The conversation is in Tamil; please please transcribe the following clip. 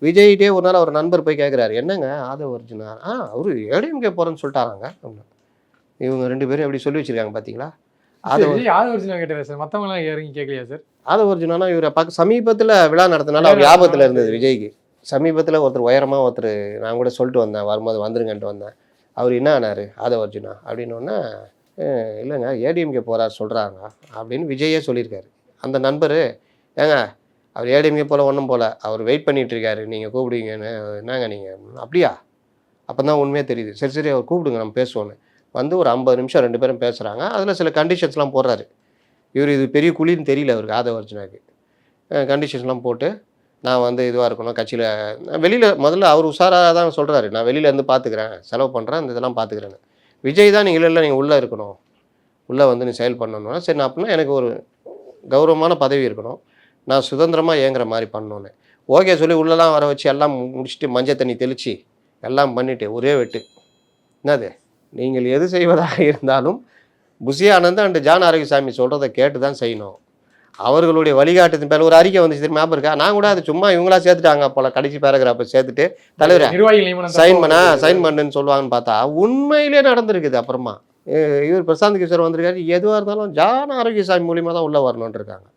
விஜய்கிட்டயே ஒரு நாள் அவர் நண்பர் போய் கேட்குறாரு, என்னங்க ஆதவ அர்ஜுனா? அவரு ஏடிஎம்கே போறேன்னு சொல்லிட்டாராங்க. இவங்க 2 பேரும் எப்படி சொல்லி வச்சிருக்காங்க பார்த்தீங்களா? சரி, ஆதவ விஜய் ஆதவ அர்ஜுனா கேட்டாரா சார்? மத்தவங்கலாம் இறங்கி கேட்கலையா சார்? ஆதவ அர்ஜுனானா இவர சமீபத்தில விழா நடத்தினால அவர் விளையாட ஞாபகத்துல நடத்துனாங்களா? இருந்தது சரி. விஜய்க்கு. சமீபத்தில ஒருத்தர் உயரமா ஒருத்தர் நான் கூட சொல்லிட்டு வந்தேன். வரும்போது வந்துருங்கன்ட்டு வந்தேன். அவரு என்ன ஆனாரு? ஆதவ அர்ஜுனா அப்படின்னோன்னே, இல்லங்க ஏடிஎம்கே போறாரு சொல்றாங்க அப்படின்னு விஜயே சொல்லியிருக்காரு. அந்த நண்பரு, ஏங்க அவர் ஏடிஎம்கே போல ஒண்ணும் போல. அவர் வெயிட் பண்ணிட்டு இருக்காரு. நீங்க கூப்பிடுவீங்கன்னு. என்னங்க நீங்க? அப்படியா? அப்பதான் உண்மையே தெரியுது. சரி, சரி அவர் கூப்பிடுங்க நம்ம பேசுவோன்னு. வந்து ஒரு 50 நிமிஷம் 2 பேரும் பேசுறாங்க. அதில சில கண்டிஷன்ஸ்லாம் போடுறாரு. இவரு இது பெரிய குழின்னு தெரியல அவருக்கு ஆதவ அர்ஜுனாக்கு. கண்டிஷன்ஸ்லாம் போட்டு, நான் வந்து இதுவா இருக்கணும் கட்சியில வெளியில முதல்ல அவர் உஷாரா தான் சொல்றாரு. நான் வெளியில இருந்து பார்த்துக்கிறேன். செலவு பண்றேன். இந்த இதெல்லாம் பார்த்துக்கிறேன்னு. விஜய் தான் நீங்க இல்ல, இல்ல நீங்க உள்ள இருக்கணும். உள்ள வந்து நீ செயல் பண்ணணும்னா, சரி நான் அப்படின்னா எனக்கு ஒரு கௌரவமான பதவி இருக்கணும். நான் சுதந்திரமா இயங்குற மாரி பண்ணணும்னு. ஓகே சொல்லி உள்ளலாம் வர வச்சு எல்லாம் முடிச்சுட்டு மஞ்சள் தண்ணி தெளிச்சு, எல்லாம் பண்ணிட்டு ஒரே வெட்டு. என்னது? நீங்கள் எது செய்வதாக இருந்தாலும் புஷி ஆனந்த் அண்ட் ஜான் ஆரோக்கியசாமி சொல்றத கேட்டு தான் செய்யணும். அவர்களுடைய வழிகாட்டுதலின் பேர்ல ஒரு அறிக்கை வந்துச்சு தெரியுமா? ஞாபகம் இருக்கா? நான் கூட அது சும்மா இவங்களா சேர்த்துட்டாங்க போல. கடைசி பேராகிராஃப் சேர்த்துட்டு, தலைவரே நிர்வாகிகள் நியமனம் தப்பா சைன் பண்ணா வந்திருக்கு. சைன் பண்ணுன்னு சொல்லுவாங்கன்னு பார்த்தா, உண்மையிலேயே நடந்திருக்குது அப்புறமா. இவர் பிரசாந்த் கிஷோர் வந்திருக்காரு. எதுவா இருந்தாலும் ஜான் ஆரோக்கியசாமி மூலியமா தான் உள்ள வரணும்னு இருக்காங்க.